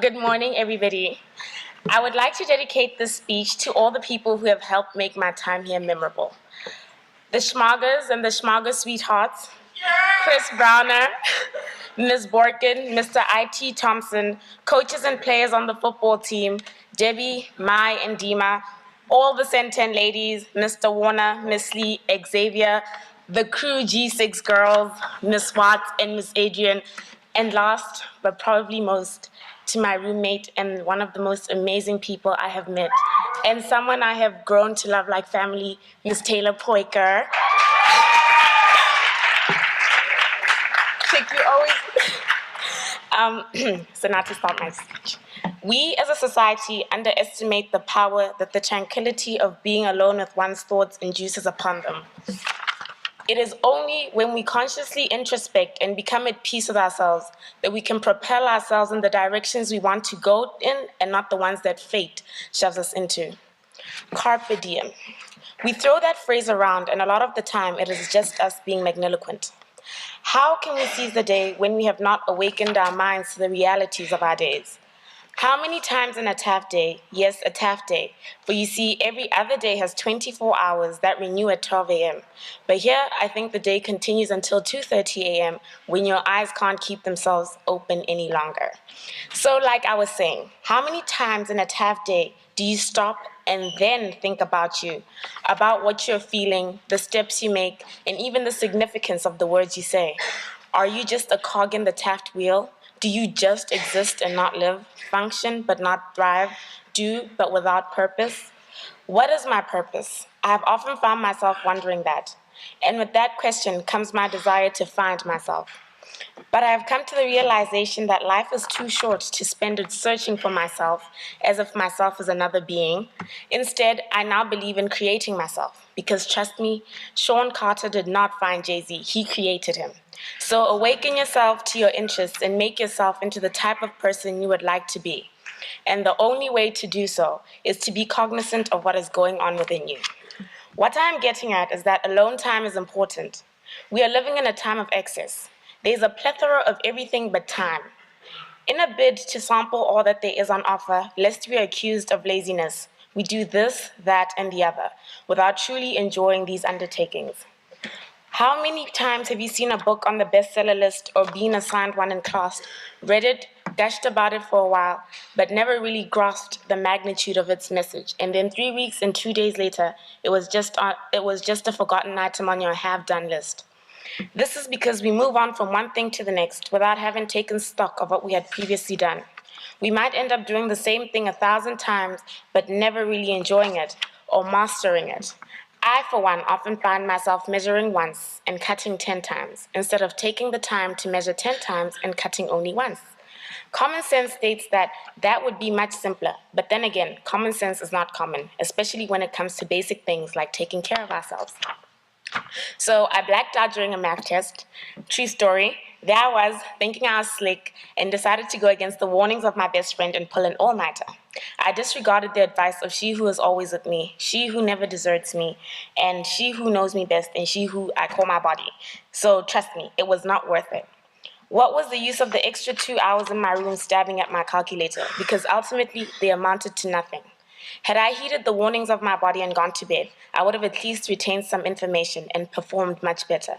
Good morning, everybody. I would like to dedicate this speech to all the people who have helped make my time here memorable. The Schmagers and the Schmager sweethearts, Chris Browner, Ms. Borkin, Mr. I.T. Thompson, coaches and players on the football team, Debbie, Mai, and Dima, all the Centen ladies, Mr. Warner, Miss Lee, Xavier, the crew G6 girls, Miss Watts and Miss Adrian, and last but probably most, to my roommate and one of the most amazing people I have met, and someone I have grown to love like family, Miss Taylor Poiker. Chick, you always. So now to start my speech. We as a society underestimate the power that the tranquility of being alone with one's thoughts induces upon them. It is only when we consciously introspect and become at peace with ourselves that we can propel ourselves in the directions we want to go in and not the ones that fate shoves us into. Carpe diem. We throw that phrase around, and a lot of the time it is just us being magniloquent. How can we seize the day when we have not awakened our minds to the realities of our days? How many times in a TAF day, yes, a TAF day, for you see, every other day has 24 hours that renew at 12 a.m. But here, I think the day continues until 2:30 a.m. when your eyes can't keep themselves open any longer. So like I was saying, how many times in a TAF day do you stop and then think about you, about what you're feeling, the steps you make, and even the significance of the words you say? Are you just a cog in the Taft wheel? Do you just exist and not live, function but not thrive, do but without purpose? What is my purpose? I have often found myself wondering that. And with that question comes my desire to find myself. But I have come to the realization that life is too short to spend it searching for myself as if myself is another being. Instead, I now believe in creating myself because, trust me, Sean Carter did not find Jay-Z, he created him. So awaken yourself to your interests and make yourself into the type of person you would like to be. And the only way to do so is to be cognizant of what is going on within you. What I am getting at is that alone time is important. We are living in a time of excess. There's a plethora of everything but time. In a bid to sample all that there is on offer, lest we are accused of laziness, we do this, that, and the other, without truly enjoying these undertakings. How many times have you seen a book on the bestseller list or been assigned one in class, read it, gushed about it for a while, but never really grasped the magnitude of its message, and then 3 weeks and 2 days later, it was just a forgotten item on your have-done list? This is because we move on from one thing to the next without having taken stock of what we had previously done. We might end up doing the same thing 1,000 times, but never really enjoying it or mastering it. I, for one, often find myself measuring once and cutting 10 times, instead of taking the time to measure 10 times and cutting only once. Common sense states that that would be much simpler, but then again, common sense is not common, especially when it comes to basic things like taking care of ourselves. So I blacked out during a math test. True story. There I was, thinking I was slick, and decided to go against the warnings of my best friend and pull an all-nighter. I disregarded the advice of she who is always with me, she who never deserts me, and she who knows me best, and she who I call my body. So trust me, it was not worth it. What was the use of the extra 2 hours in my room stabbing at my calculator? Because ultimately, they amounted to nothing. Had I heeded the warnings of my body and gone to bed, I would have at least retained some information and performed much better.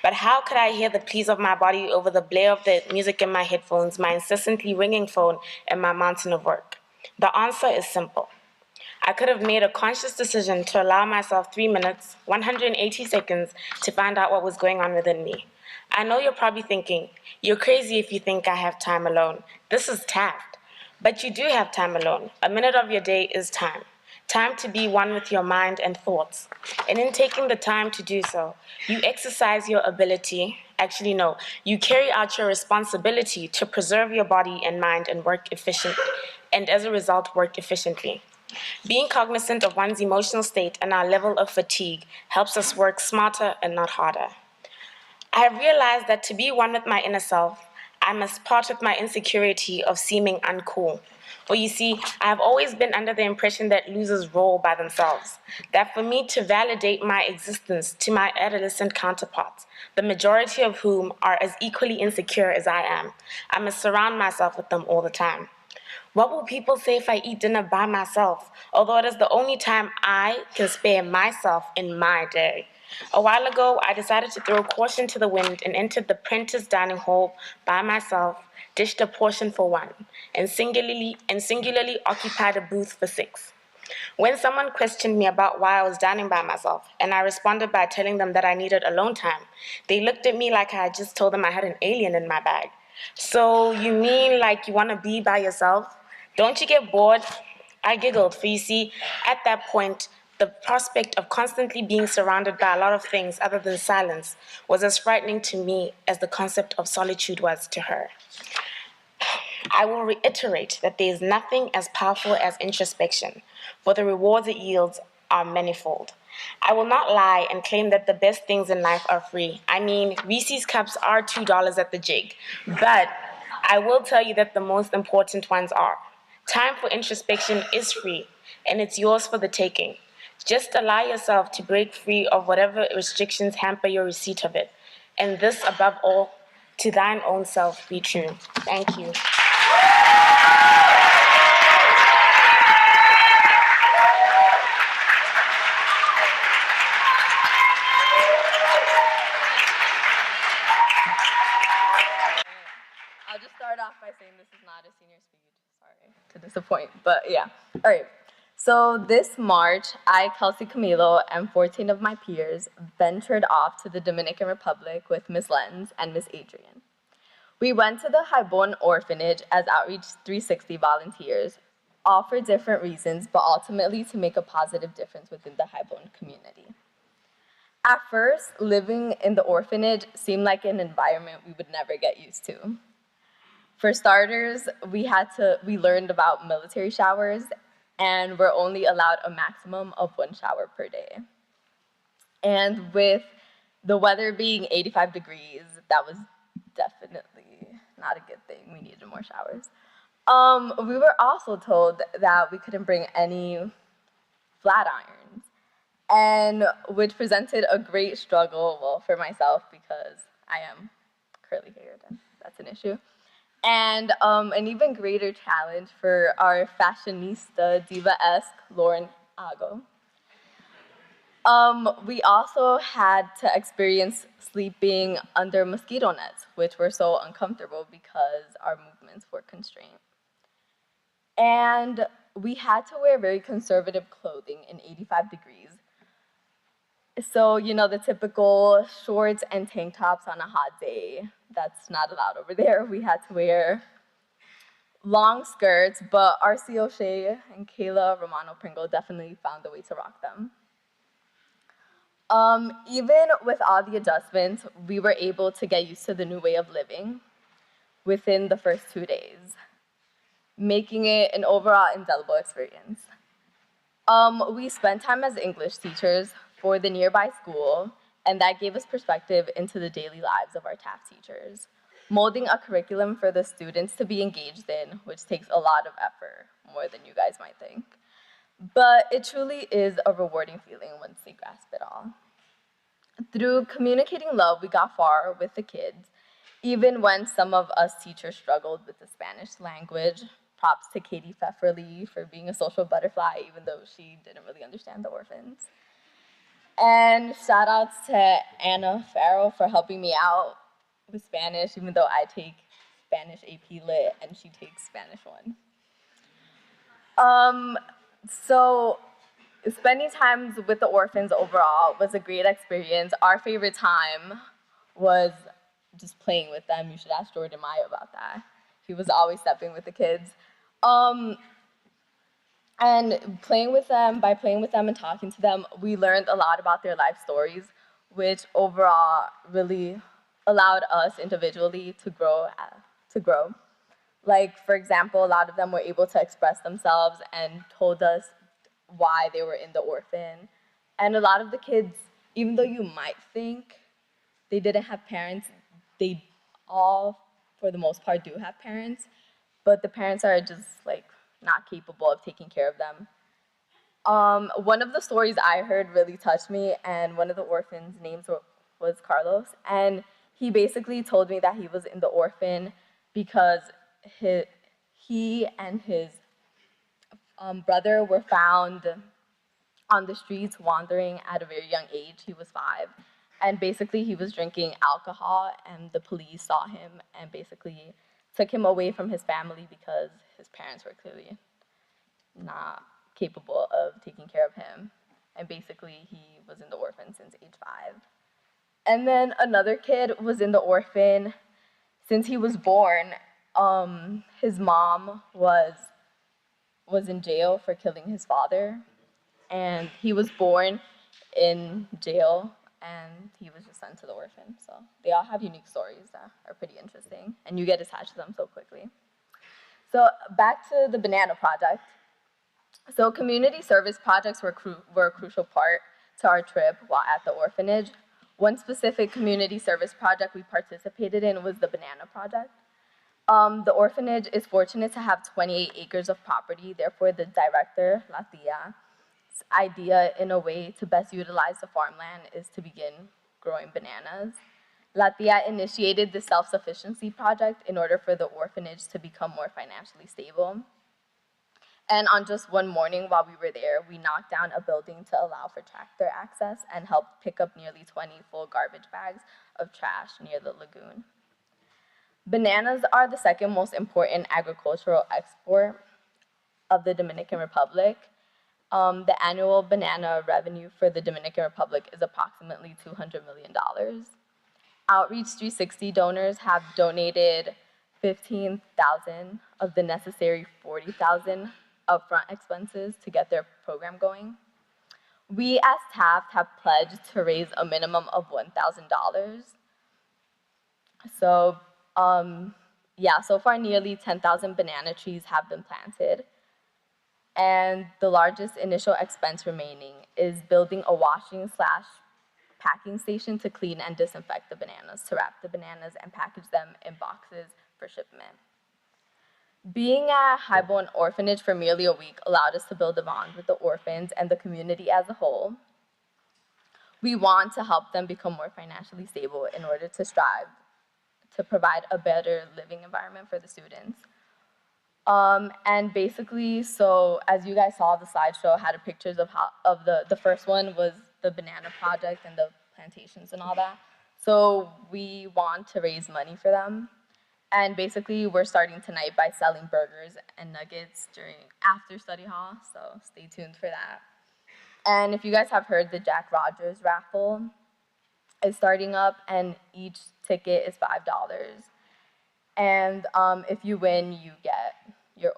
But how could I hear the pleas of my body over the blare of the music in my headphones, my incessantly ringing phone, and my mountain of work? The answer is simple. I could have made a conscious decision to allow myself 3 minutes, 180 seconds to find out what was going on within me. I know you're probably thinking, you're crazy if you think I have time alone. This is Taft. But you do have time alone. A minute of your day is time. Time to be one with your mind and thoughts. And in taking the time to do so, you exercise your ability, actually no, you carry out your responsibility to preserve your body and mind and and as a result work efficiently. Being cognizant of one's emotional state and our level of fatigue helps us work smarter and not harder. I have realized that to be one with my inner self, I must part with my insecurity of seeming uncool. Or you see, I have always been under the impression that losers roll by themselves. That for me to validate my existence to my adolescent counterparts, the majority of whom are as equally insecure as I must surround myself with them all the time. What will people say if I eat dinner by myself, although it is the only time I can spare myself in my day? A while ago, I decided to throw caution to the wind and entered the Prentice dining hall by myself, dished a portion for one, and singularly occupied a booth for six. When someone questioned me about why I was dining by myself, and I responded by telling them that I needed alone time, they looked at me like I had just told them I had an alien in my bag. So you mean like you want to be by yourself? Don't you get bored? I giggled, for you see, at that point, the prospect of constantly being surrounded by a lot of things other than silence was as frightening to me as the concept of solitude was to her. I will reiterate that there is nothing as powerful as introspection, for the rewards it yields are manifold. I will not lie and claim that the best things in life are free. I mean, Reese's cups are $2 at the jig, but I will tell you that the most important ones are. Time for introspection is free, and it's yours for the taking. Just allow yourself to break free of whatever restrictions hamper your receipt of it. And this, above all, to thine own self be true. Thank you. I'll just start off by saying this is not a senior speech. Sorry to disappoint, but yeah. All right. So this March, I, Kelsy Camilo, and 14 of my peers ventured off to the Dominican Republic with Miss Lenz and Miss Adrian. We went to the Highborn Orphanage as Outreach 360 volunteers, all for different reasons, but ultimately to make a positive difference within the Highborn community. At first, living in the orphanage seemed like an environment we would never get used to. For starters, we learned about military showers, and we're only allowed a maximum of 1 shower per day. And with the weather being 85 degrees, that was definitely not a good thing. We needed more showers. We were also told that we couldn't bring any flat irons, and which presented a great struggle, well, for myself because I am curly haired, and that's an issue. And an even greater challenge for our fashionista diva-esque Lauren Ago. We also had to experience sleeping under mosquito nets, which were so uncomfortable because our movements were constrained. And we had to wear very conservative clothing in 85 degrees. So, you know, the typical shorts and tank tops on a hot day, that's not allowed over there. We had to wear long skirts, but R.C. O'Shea and Kayla Romano Pringle definitely found a way to rock them. Even with all the adjustments, we were able to get used to the new way of living within the first 2 days, making it an overall indelible experience. We spent time as English teachers for the nearby school, and that gave us perspective into the daily lives of our TAF teachers, molding a curriculum for the students to be engaged in, which takes a lot of effort, more than you guys might think. But it truly is a rewarding feeling once they grasp it all. Through communicating love, we got far with the kids, even when some of us teachers struggled with the Spanish language. Props to Katie Pfefferly for being a social butterfly, even though she didn't really understand the orphans. And shout outs to Anna Farrell for helping me out with Spanish, even though I take Spanish AP Lit and she takes Spanish 1. So spending time with the orphans overall was a great experience. Our favorite time was just playing with them. You should ask Jordan Maya about that. He was always stepping with the kids. And by playing with them and talking to them, we learned a lot about their life stories, which overall really allowed us individually to grow. Like, for example, a lot of them were able to express themselves and told us why they were in the orphan. And a lot of the kids, even though you might think they didn't have parents, they all for the most part, do have parents, but the parents are just like not capable of taking care of them. One of the stories I heard really touched me, and one of the orphans' names was Carlos, and he basically told me that he was in the orphan because he and his brother were found on the streets wandering at a very young age. He was 5. And basically, he was drinking alcohol, and the police saw him and basically took him away from his family because his parents were clearly not capable of taking care of him. And basically, he was in the orphan since age 5. And then another kid was in the orphan since he was born. His mom was in jail for killing his father, and he was born in jail, and he was just sent to the orphan. So they all have unique stories that are pretty interesting, and you get attached to them so quickly. So back to the Banana Project. So community service projects were a crucial part to our trip while at the orphanage. One specific community service project we participated in was the Banana Project. The orphanage is fortunate to have 28 acres of property. Therefore, the director, Latia's idea in a way to best utilize the farmland is to begin growing bananas. Latia initiated the self-sufficiency project in order for the orphanage to become more financially stable. And on just one morning while we were there, we knocked down a building to allow for tractor access and helped pick up nearly 20 full garbage bags of trash near the lagoon. Bananas are the second most important agricultural export of the Dominican Republic. The annual banana revenue for the Dominican Republic is approximately $200 million. Outreach 360 donors have donated 15,000 of the necessary 40,000 upfront expenses to get their program going. We as Taft have pledged to raise a minimum of $1,000. So so far nearly 10,000 banana trees have been planted. And the largest initial expense remaining is building a washing/packing station to clean and disinfect the bananas, to wrap the bananas and package them in boxes for shipment. Being at Highborn Orphanage for merely a week allowed us to build a bond with the orphans and the community as a whole. We want to help them become more financially stable in order to strive to provide a better living environment for the students. And basically, so as you guys saw, the slideshow had pictures of the first one was the Banana Project and the plantations and all that. So we want to raise money for them. And basically, we're starting tonight by selling burgers and nuggets after study hall, so stay tuned for that. And if you guys have heard, the Jack Rogers raffle is starting up, and each ticket is $5. And if you win, you get your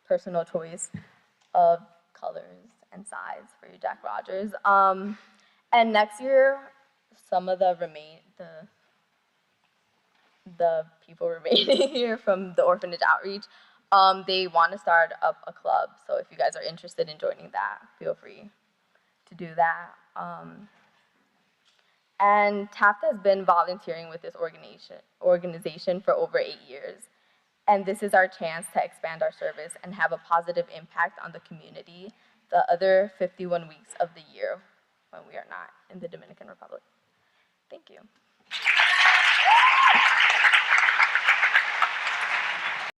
personal choice of colors and size for your Jack Rogers. And next year, some of the people remaining here from the orphanage outreach, they want to start up a club. So if you guys are interested in joining that, feel free to do that. And Taft has been volunteering with this organization for over 8 years. And this is our chance to expand our service and have a positive impact on the community the other 51 weeks of the year when we are not in the Dominican Republic. Thank you.